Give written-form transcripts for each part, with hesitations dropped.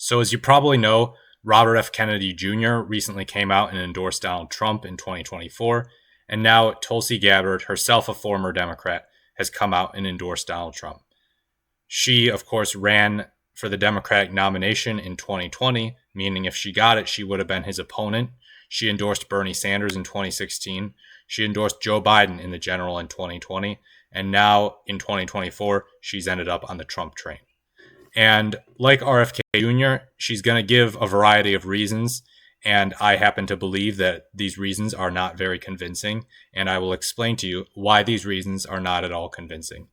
So as you probably know, Robert F. Kennedy Jr. recently came out and endorsed Donald Trump in 2024. And now Tulsi Gabbard, herself a former Democrat, has come out and endorsed Donald Trump. She, of course, ran for the Democratic nomination in 2020, meaning if she got it, she would have been his opponent. She endorsed Bernie Sanders in 2016. She endorsed Joe Biden in the general in 2020. And now in 2024, she's ended up on the Trump train. And like RFK Jr., she's going to give a variety of reasons. And I happen to believe that these reasons are not very convincing. And I will explain to you why these reasons are not at all convincing.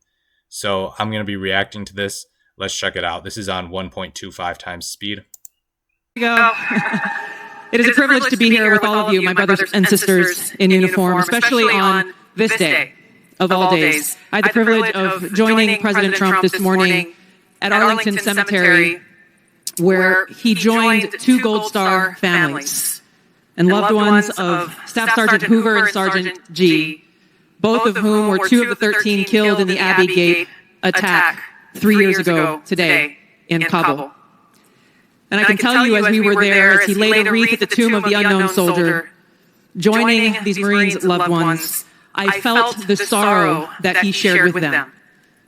So I'm going to be reacting to this. Let's check it out. This is on 1.25 times speed. Here we go. It is a privilege to be here with all of you, my brothers and sisters in uniform, especially on this day of all days. I had the privilege of joining President Trump this morning at Arlington Cemetery, where he joined two Gold Star families and loved ones of Staff Sergeant Hoover and Sergeant G, both of whom were two of the 13 killed in the Abbey Gate attack 3 years ago today in Kabul. And I can tell you, as we were there, as he laid a wreath at the tomb of the unknown soldier, joining these Marines' loved ones, I felt the sorrow that he shared with them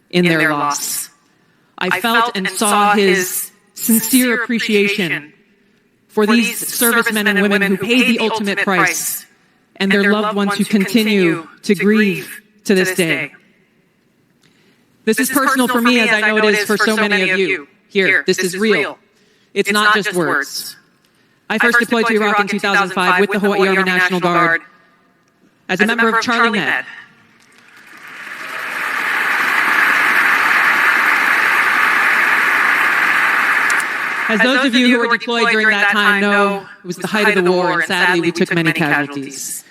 in their loss. I felt and saw his sincere appreciation for these servicemen and women who paid the ultimate price and their loved ones who continue to grieve to this day. This is personal for me, as I know it is for so many of you here. This is real. It's not just words. I first deployed to Iraq in 2005 with the Hawaii Army National Guard as a member of Charlie Med. As those of you who were deployed during that time know, it was the height of the war, and sadly we took many casualties.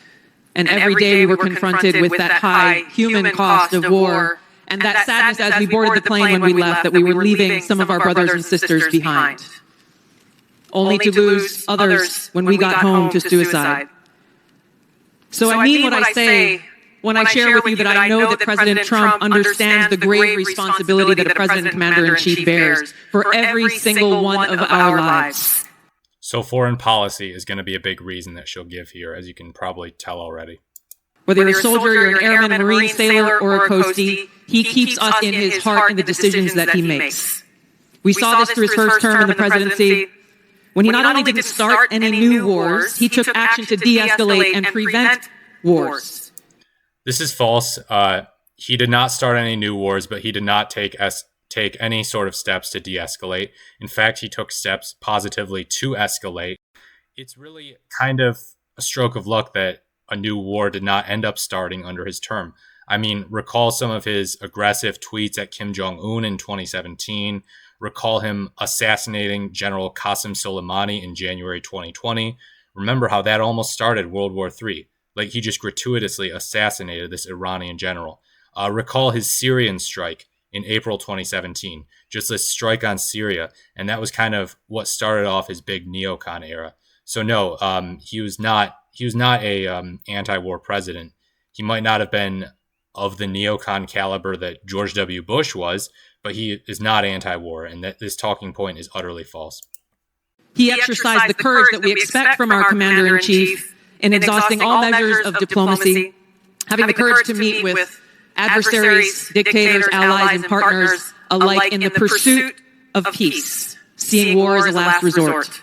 And every day we were confronted with that high human cost of war and that sadness as we boarded the plane when we left, that we were leaving some of our brothers and sisters behind, only to lose others when we got home to suicide. So I mean what I say when I share with you that I know that President Trump understands the grave responsibility that a President and Commander-in-Chief bears for every single one of our lives. So foreign policy is going to be a big reason that she'll give here, as you can probably tell already. Whether you're a soldier, you're an airman, a Marine, sailor, or a coastie, he keeps us in his heart in the decisions that he makes. We saw this through his first term in the presidency, when he not only didn't start any new wars, he took action to de-escalate and prevent wars. This is false. He did not start any new wars, but he did not take any sort of steps to de-escalate. In fact, he took steps positively to escalate. It's really kind of a stroke of luck that a new war did not end up starting under his term. I mean, recall some of his aggressive tweets at Kim Jong-un in 2017. Recall him assassinating General Qasem Soleimani in January 2020. Remember how that almost started World War III. Like, he just gratuitously assassinated this Iranian general. Recall his Syrian strike in April 2017. Just this strike on Syria. And that was kind of what started off his big neocon era. So no, he was not a anti-war president. He might not have been of the neocon caliber that George W. Bush was, but he is not anti-war, and that this talking point is utterly false. He exercised the courage that we expect from our Commander-in-Chief in exhausting all measures of diplomacy, having the courage to meet with adversaries, dictators, allies, and partners alike in the pursuit of peace, seeing war as a last resort.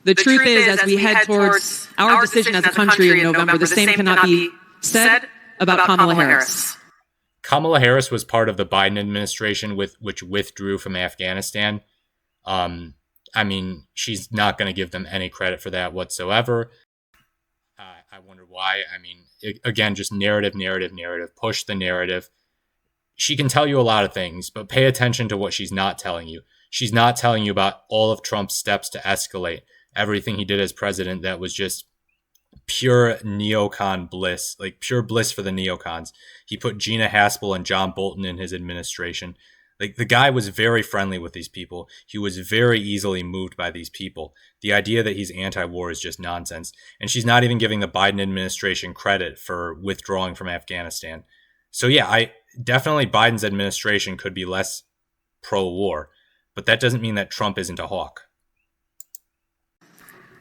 The truth is, as we head towards our decision as a country in November, the same cannot be said about Kamala Harris. Kamala Harris was part of the Biden administration which withdrew from Afghanistan. I mean, she's not going to give them any credit for that whatsoever. I wonder why. I mean, again, just narrative. Push the narrative. She can tell you a lot of things, but pay attention to what she's not telling you. She's not telling you about all of Trump's steps to escalate everything he did as president that was just pure neocon bliss, like pure bliss for the neocons. He put Gina Haspel and John Bolton in his administration. Like, the guy was very friendly with these people. He was very easily moved by these people. The idea that he's anti-war is just nonsense. And she's not even giving the Biden administration credit for withdrawing from Afghanistan. So yeah, Biden's administration could be less pro-war, but that doesn't mean that Trump isn't a hawk.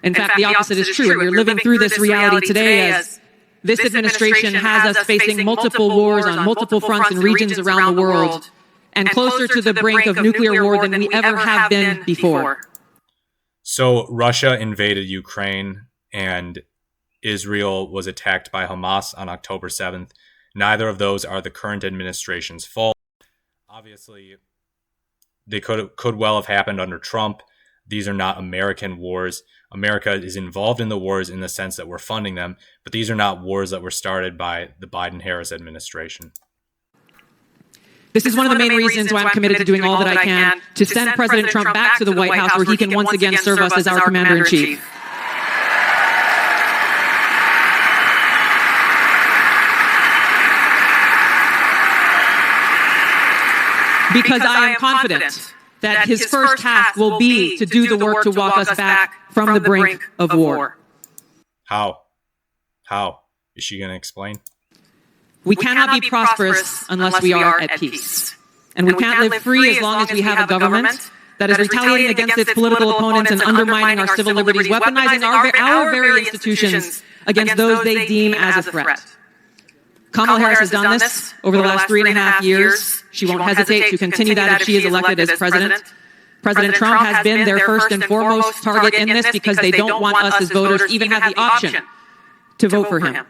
In fact, the opposite is true. And we're living through this reality today as this administration has us facing multiple wars on multiple fronts and regions around the world, and closer to the brink of nuclear war than we ever have been before. So Russia invaded Ukraine and Israel was attacked by Hamas on October 7th. Neither of those are the current administration's fault. Obviously, they could well have happened under Trump. These are not American wars. America is involved in the wars in the sense that we're funding them, but these are not wars that were started by the Biden-Harris administration. This is one of the main reasons why I'm committed to doing all that I can to send President Trump back to the White House where he can once again serve us as our commander-in-chief. Because I am confident that his first task will be to do the work to walk us back from the brink of war. How? How? Is she going to explain? We cannot be prosperous unless we are at peace. And we can't live free as long as we have a government that is retaliating against its political opponents and undermining our civil liberties, weaponizing our very institutions against those they deem as a threat. Kamala Harris has done this over the last 3.5 years. She won't hesitate to continue that if she is elected as president. President Trump has been their first and foremost target in this because they don't want us as voters even have the option to vote for him.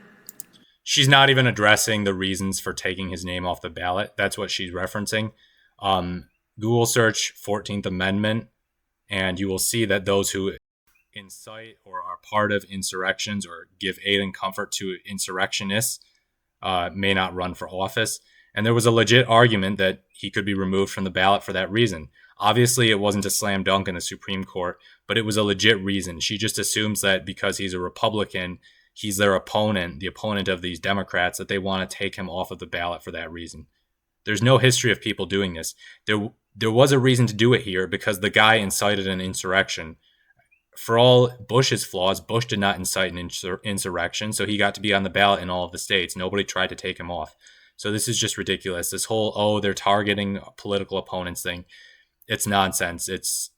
She's not even addressing the reasons for taking his name off the ballot. That's what she's referencing. Google search 14th Amendment, and you will see that those who incite or are part of insurrections or give aid and comfort to insurrectionists may not run for office. And there was a legit argument that he could be removed from the ballot for that reason. Obviously, it wasn't a slam dunk in the Supreme Court, but it was a legit reason. She just assumes that because he's a Republican, he's their opponent, the opponent of these Democrats, that they want to take him off of the ballot for that reason. There's no history of people doing this. There was a reason to do it here because the guy incited an insurrection. For all Bush's flaws, Bush did not incite an insurrection, so he got to be on the ballot in all of the states. Nobody tried to take him off. So this is just ridiculous. This whole, they're targeting political opponents thing, it's nonsense. It's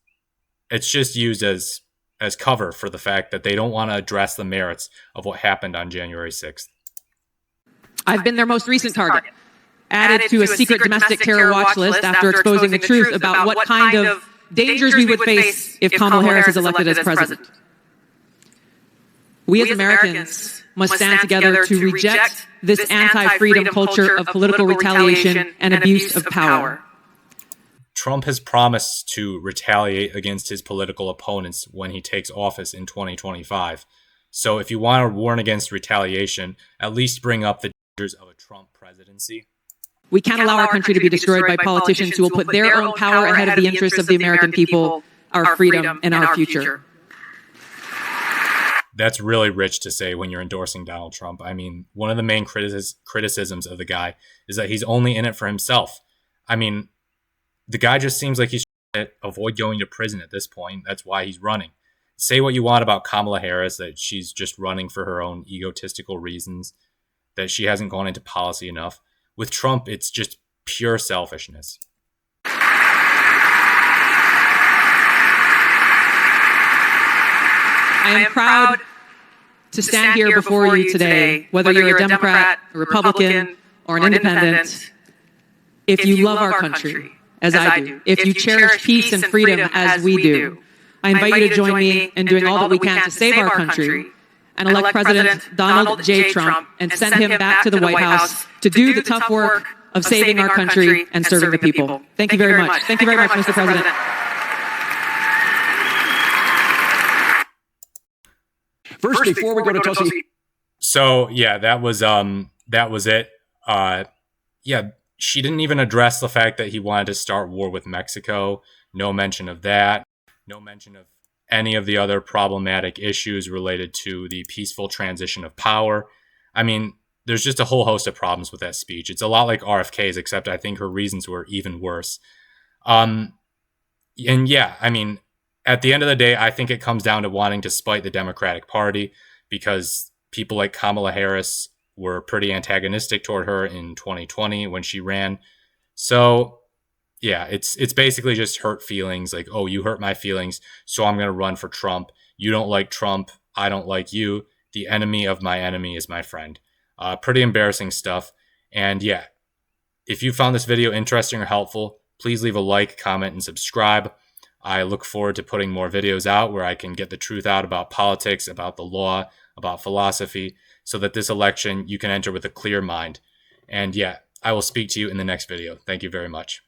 just used as cover for the fact that they don't want to address the merits of what happened on January 6th. I've been their most recent target, added to a secret domestic terror watch list after exposing the truth about what kind of dangers we would face if Kamala Harris is elected as president. We as Americans must stand together to reject this anti-freedom culture of political retaliation and abuse of power. Trump has promised to retaliate against his political opponents when he takes office in 2025. So if you want to warn against retaliation, at least bring up the dangers of a Trump presidency. We can't allow our country to be destroyed by politicians who will put their own power ahead of the interests of the American people, our freedom, and our future. That's really rich to say when you're endorsing Donald Trump. I mean, one of the main criticisms of the guy is that he's only in it for himself. I mean, the guy just seems like he's trying to avoid going to prison at this point. That's why he's running. Say what you want about Kamala Harris, that she's just running for her own egotistical reasons, that she hasn't gone into policy enough. With Trump, it's just pure selfishness. I am proud to stand here before you today, whether you're a Democrat, a Republican, or an independent, if you love our country, as I do, if you cherish peace and freedom as we do. I invite you to join me in doing all that we can to save our country and elect President Donald J. Trump and send him back to the White House to do the tough work of saving our country and serving the people. Thank you very much. Thank you very much, Mr. President. First, before we go to Tulsi. So yeah, that was it. Yeah, she didn't even address the fact that he wanted to start war with Mexico. No mention of that. No mention of any of the other problematic issues related to the peaceful transition of power. I mean, there's just a whole host of problems with that speech. It's a lot like RFK's, except I think her reasons were even worse. And yeah, I mean, at the end of the day, I think it comes down to wanting to spite the Democratic Party because people like Kamala Harris were pretty antagonistic toward her in 2020 when she ran. So yeah, it's basically just hurt feelings. Like, oh, you hurt my feelings, so I'm going to run for Trump. You don't like Trump. I don't like you. The enemy of my enemy is my friend. Pretty embarrassing stuff. And yeah, if you found this video interesting or helpful, please leave a like, comment, and subscribe. I look forward to putting more videos out where I can get the truth out about politics, about the law, about philosophy, so that this election you can enter with a clear mind. And yeah, I will speak to you in the next video. Thank you very much.